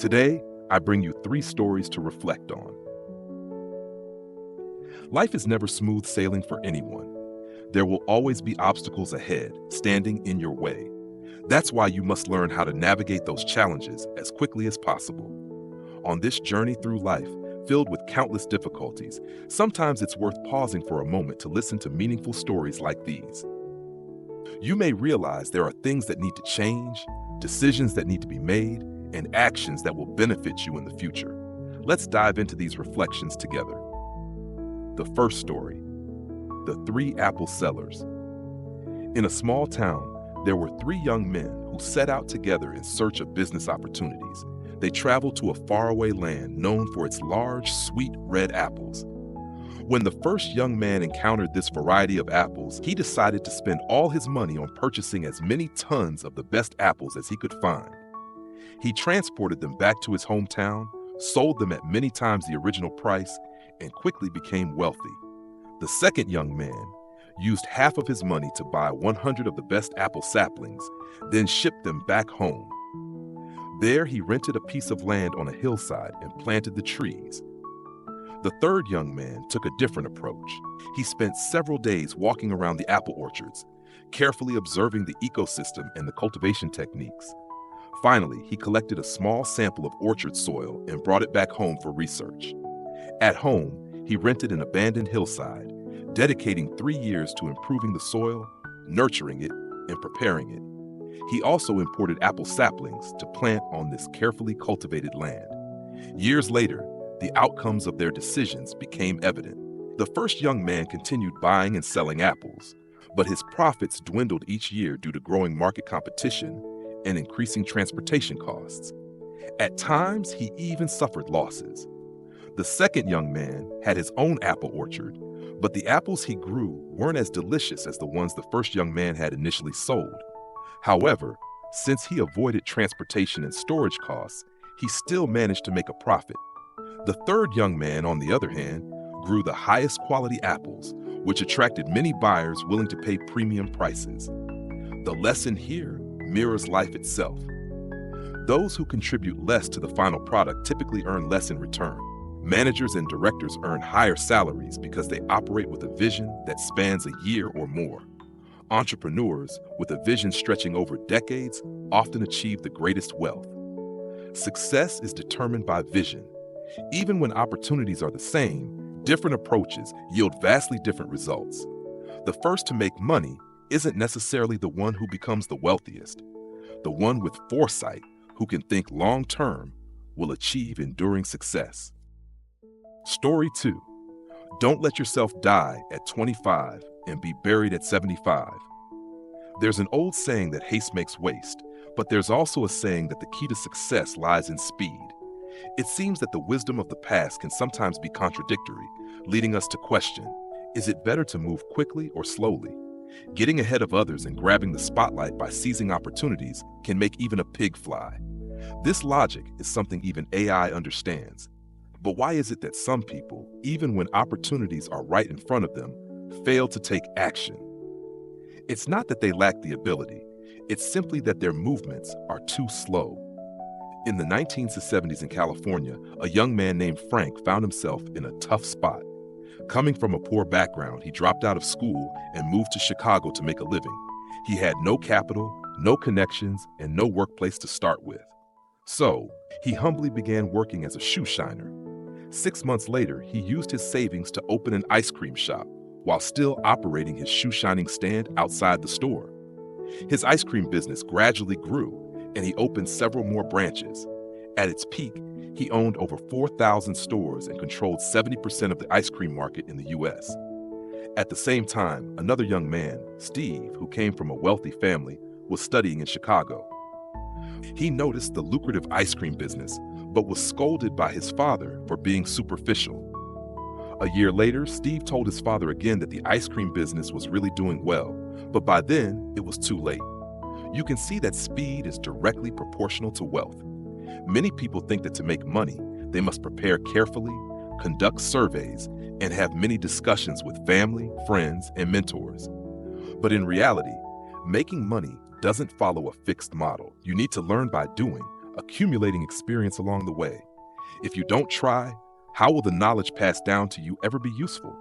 Today, I bring you 3 stories to reflect on. Life is never smooth sailing for anyone. There will always be obstacles ahead, standing in your way. That's why you must learn how to navigate those challenges as quickly as possible. On this journey through life, filled with countless difficulties, sometimes it's worth pausing for a moment to listen to meaningful stories like these. You may realize there are things that need to change, decisions that need to be made, and actions that will benefit you in the future. Let's dive into these reflections together. The first story, the 3 apple sellers. In a small town, there were 3 young men who set out together in search of business opportunities. They traveled to a faraway land known for its large, sweet red apples. When the first young man encountered this variety of apples, he decided to spend all his money on purchasing as many tons of the best apples as he could find. He transported them back to his hometown, sold them at many times the original price, and quickly became wealthy. The second young man used half of his money to buy 100 of the best apple saplings, then shipped them back home. There he rented a piece of land on a hillside and planted the trees. The third young man took a different approach. He spent several days walking around the apple orchards, carefully observing the ecosystem and the cultivation techniques. Finally, he collected a small sample of orchard soil and brought it back home for research. At home, he rented an abandoned hillside, dedicating 3 years to improving the soil, nurturing it, and preparing it. He also imported apple saplings to plant on this carefully cultivated land. Years later, the outcomes of their decisions became evident. The first young man continued buying and selling apples, but his profits dwindled each year due to growing market competition and increasing transportation costs. At times, he even suffered losses. The second young man had his own apple orchard, but the apples he grew weren't as delicious as the ones the first young man had initially sold. However, since he avoided transportation and storage costs, he still managed to make a profit. The third young man, on the other hand, grew the highest quality apples, which attracted many buyers willing to pay premium prices. The lesson here mirrors life itself. Those who contribute less to the final product typically earn less in return. Managers and directors earn higher salaries because they operate with a vision that spans a year or more. Entrepreneurs with a vision stretching over decades often achieve the greatest wealth. Success is determined by vision. Even when opportunities are the same, different approaches yield vastly different results. The first to make money isn't necessarily the one who becomes the wealthiest. The one with foresight, who can think long-term, will achieve enduring success. Story 2. Don't let yourself die at 25 and be buried at 75. There's an old saying that haste makes waste, but there's also a saying that the key to success lies in speed. It seems that the wisdom of the past can sometimes be contradictory, leading us to question, is it better to move quickly or slowly? Getting ahead of others and grabbing the spotlight by seizing opportunities can make even a pig fly. This logic is something even AI understands. But why is it that some people, even when opportunities are right in front of them, fail to take action? It's not that they lack the ability. It's simply that their movements are too slow. In the 1970s in California, a young man named Frank found himself in a tough spot. Coming from a poor background, he dropped out of school and moved to Chicago to make a living. He had no capital, no connections, and no workplace to start with. So, he humbly began working as a shoe shiner. 6 months later, he used his savings to open an ice cream shop while still operating his shoe shining stand outside the store. His ice cream business gradually grew, and he opened several more branches. At its peak, he owned over 4,000 stores and controlled 70% of the ice cream market in the U.S. At the same time, another young man, Steve, who came from a wealthy family, was studying in Chicago. He noticed the lucrative ice cream business, but was scolded by his father for being superficial. A year later, Steve told his father again that the ice cream business was really doing well, but by then, it was too late. You can see that speed is directly proportional to wealth. Many people think that to make money, they must prepare carefully, conduct surveys, and have many discussions with family, friends, and mentors. But in reality, making money doesn't follow a fixed model. You need to learn by doing, accumulating experience along the way. If you don't try, how will the knowledge passed down to you ever be useful?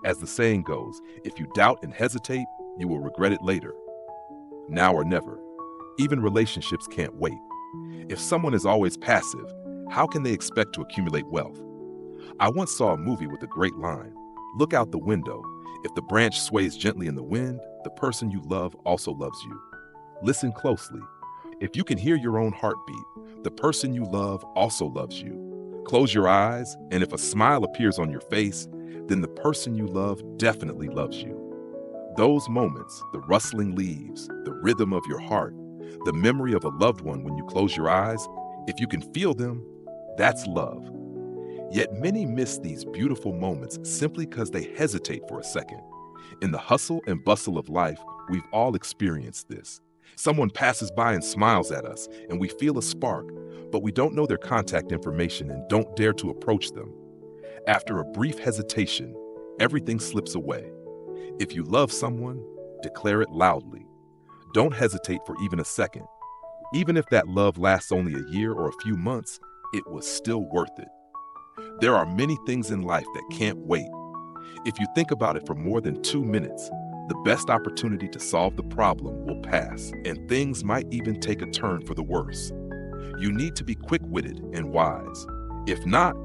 As the saying goes, if you doubt and hesitate, you will regret it later. Now or never. Even relationships can't wait. If someone is always passive, how can they expect to accumulate wealth? I once saw a movie with a great line. Look out the window. If the branch sways gently in the wind, the person you love also loves you. Listen closely. If you can hear your own heartbeat, the person you love also loves you. Close your eyes, and if a smile appears on your face, then the person you love definitely loves you. Those moments, the rustling leaves, the rhythm of your heart, the memory of a loved one when you close your eyes, if you can feel them, that's love. Yet many miss these beautiful moments simply because they hesitate for a second. In the hustle and bustle of life, we've all experienced this. Someone passes by and smiles at us, and we feel a spark, but we don't know their contact information and don't dare to approach them. After a brief hesitation, everything slips away. If you love someone, declare it loudly. Don't hesitate for even a second. Even if that love lasts only a year or a few months, it was still worth it. There are many things in life that can't wait. If you think about it for more than 2 minutes, the best opportunity to solve the problem will pass, and things might even take a turn for the worse. You need to be quick-witted and wise. If not,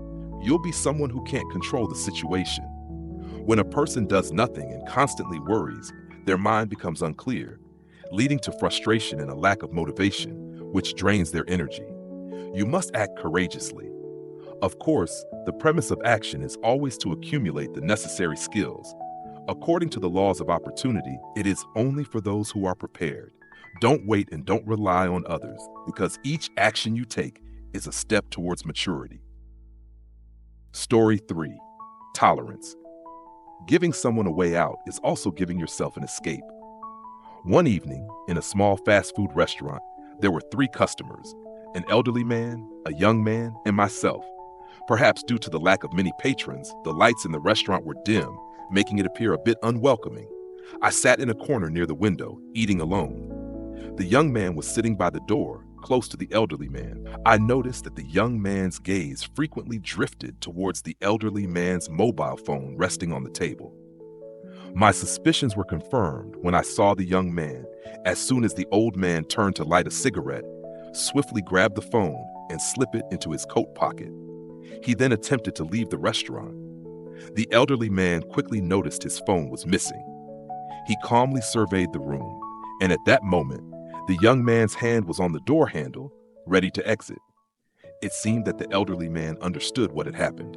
you'll be someone who can't control the situation. When a person does nothing and constantly worries, their mind becomes unclear, leading to frustration and a lack of motivation, which drains their energy. You must act courageously. Of course, the premise of action is always to accumulate the necessary skills. According to the laws of opportunity, it is only for those who are prepared. Don't wait and don't rely on others, because each action you take is a step towards maturity. Story 3. Tolerance. Giving someone a way out is also giving yourself an escape. One evening, in a small fast food restaurant, there were 3 customers, an elderly man, a young man, and myself. Perhaps due to the lack of many patrons, the lights in the restaurant were dim, making it appear a bit unwelcoming. I sat in a corner near the window, eating alone. The young man was sitting by the door, close to the elderly man. I noticed that the young man's gaze frequently drifted towards the elderly man's mobile phone resting on the table. My suspicions were confirmed when I saw the young man, as soon as the old man turned to light a cigarette, swiftly grab the phone and slip it into his coat pocket. He then attempted to leave the restaurant. The elderly man quickly noticed his phone was missing. He calmly surveyed the room, and at that moment, the young man's hand was on the door handle, ready to exit. It seemed that the elderly man understood what had happened.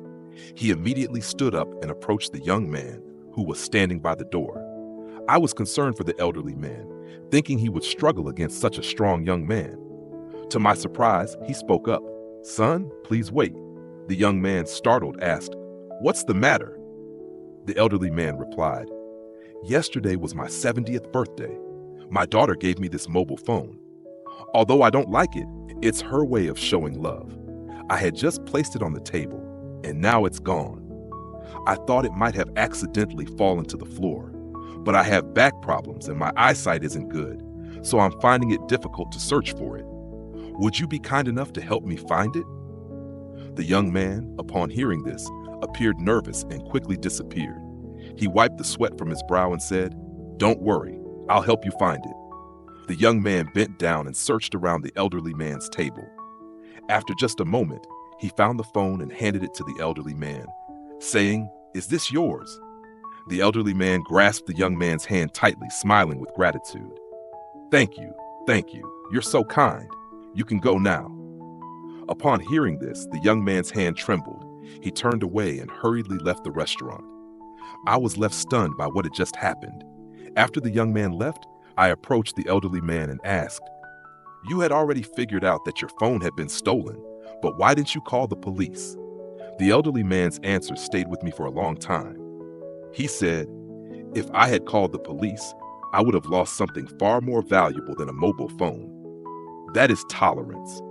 He immediately stood up and approached the young man, who was standing by the door. I was concerned for the elderly man, thinking he would struggle against such a strong young man. To my surprise, he spoke up. "Son, please wait." The young man, startled, asked, "What's the matter?" The elderly man replied, "Yesterday was my 70th birthday. My daughter gave me this mobile phone. Although I don't like it, it's her way of showing love. I had just placed it on the table, and now it's gone. I thought it might have accidentally fallen to the floor, but I have back problems and my eyesight isn't good, so I'm finding it difficult to search for it. Would you be kind enough to help me find it?" The young man, upon hearing this, appeared nervous and quickly disappeared. He wiped the sweat from his brow and said, "Don't worry, I'll help you find it." The young man bent down and searched around the elderly man's table. After just a moment, he found the phone and handed it to the elderly man, saying, "Is this yours?" The elderly man grasped the young man's hand tightly, smiling with gratitude. Thank you. You're so kind. You can go now." Upon hearing this, the young man's hand trembled. He turned away and hurriedly left the restaurant. I was left stunned by what had just happened. After the young man left, I approached the elderly man and asked, "You had already figured out that your phone had been stolen, but why didn't you call the police?" The elderly man's answer stayed with me for a long time. He said, "If I had called the police, I would have lost something far more valuable than a mobile phone." That is tolerance.